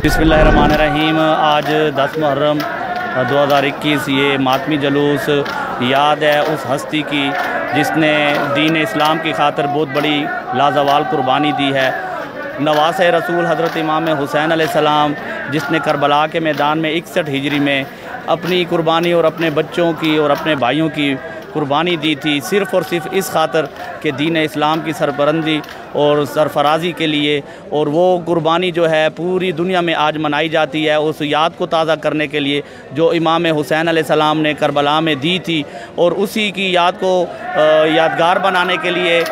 बिस्मिल्लाहिर्रहमानिर्रहीम। आज 10 मुहर्रम 2021 ये मातमी जुलूस याद है उस हस्ती की जिसने दीन इस्लाम की खातिर बहुत बड़ी लाजवाल कुर्बानी दी है। नवास रसूल हज़रत इमाम हुसैन अलैहिस्सलाम जिसने करबला के मैदान में 61 हिजरी में अपनी कुर्बानी और अपने बच्चों की और अपने भाइयों की कुर्बानी दी थी, सिर्फ़ और सिर्फ इस खातर कि दीन इस्लाम की सरबरंदी और सरफराजी के लिए। और वो कुर्बानी जो है पूरी दुनिया में आज मनाई जाती है उस याद को ताज़ा करने के लिए जो इमाम हुसैन अलैहिस्सलाम ने करबला में दी थी, और उसी की याद को यादगार बनाने के लिए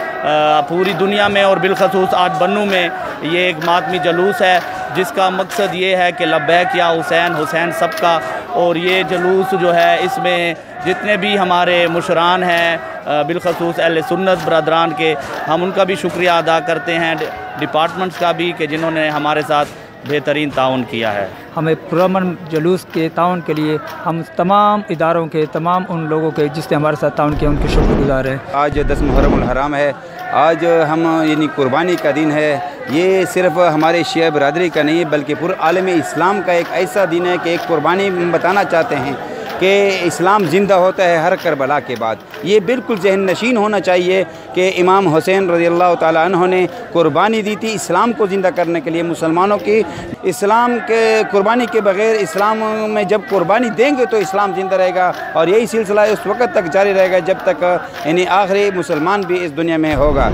पूरी दुनिया में और बिलखसूस आज बन्नू में ये एक मातमी जुलूस है जिसका मकसद ये है कि लब्बैक या हुसैन, हुसैन सबका। और ये जुलूस जो है इसमें जितने भी हमारे मुशरान हैं बिलखसूस अहले सुन्नत बरदरान के, हम उनका भी शुक्रिया अदा करते हैं, डिपार्टमेंट्स का भी, कि जिन्होंने हमारे साथ बेहतरीन ताउन किया है। हमें पुरअमन जुलूस के ताउन के लिए हम तमाम इदारों के, तमाम उन लोगों के जिसने हमारे साथ ताउन किया उनके शुक्रगुजार हैं। आज 10 मुहर्रम हराम है, आज हम यानी कुर्बानी का दिन है। ये सिर्फ हमारे शिया बरदरी का नहीं बल्कि पूरे आलम इस्लाम का एक ऐसा दिन है कि एक कुर्बानी बताना चाहते हैं कि इस्लाम ज़िंदा होता है हर करबला के बाद। ये बिल्कुल जहन नशीन होना चाहिए कि इमाम हुसैन रज़ियल्लाहु ताला अन्हु ने कुर्बानी दी थी इस्लाम को ज़िंदा करने के लिए, मुसलमानों की। इस्लाम के कुर्बानी के बग़ैर, इस्लाम में जब कुर्बानी देंगे तो इस्लाम ज़िंदा रहेगा, और यही सिलसिला उस वक़्त तक जारी रहेगा जब तक यानी आखिरी मुसलमान भी इस दुनिया में होगा।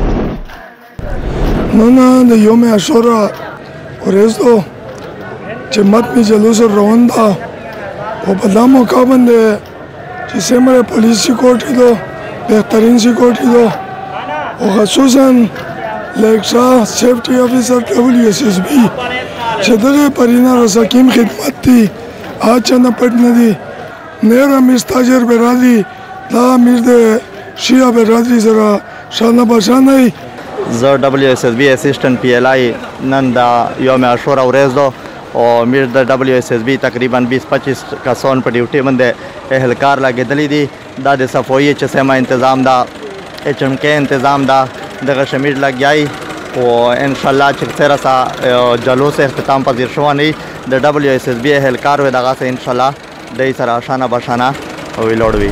नोना योम आशुरा और esto matmi जुलूस रवंदा वो बदा मौका बंदे जिसे हमारे पुलिस सिक्योरिटी दो बेहतरीन सिक्योरिटी दो, और ख़ुसूसन लेक्सा सेफ्टी ऑफिसर WSSB चदरे परिना रसाकीम खिदमत थी आज चंदा पटना दी नेरा मिस्ताजर बरादरी दा मिर्द शिया बरादरी ज़रा शाना बशाना ही WSSB असिस्टेंट PLI नंदा योम आशुरा उरेज़ दो और मिर्द WSSB तकरीबन 20-25 का सोन पर ड्यूटी मंदे एहलकार लगे दली दी दादे सफोई चसेमा इंतज़ाम दा HMK इंतज़ाम दा दगा शमीर लग जाई और इंशाल्लाह चिकसेरा सा जलूस इख्तिताम पजीर शुआ नहीं द WSSB एहलकार वे दगा से इंशाल्लाह दई सर आशाना बशाना हुई लोड़वी।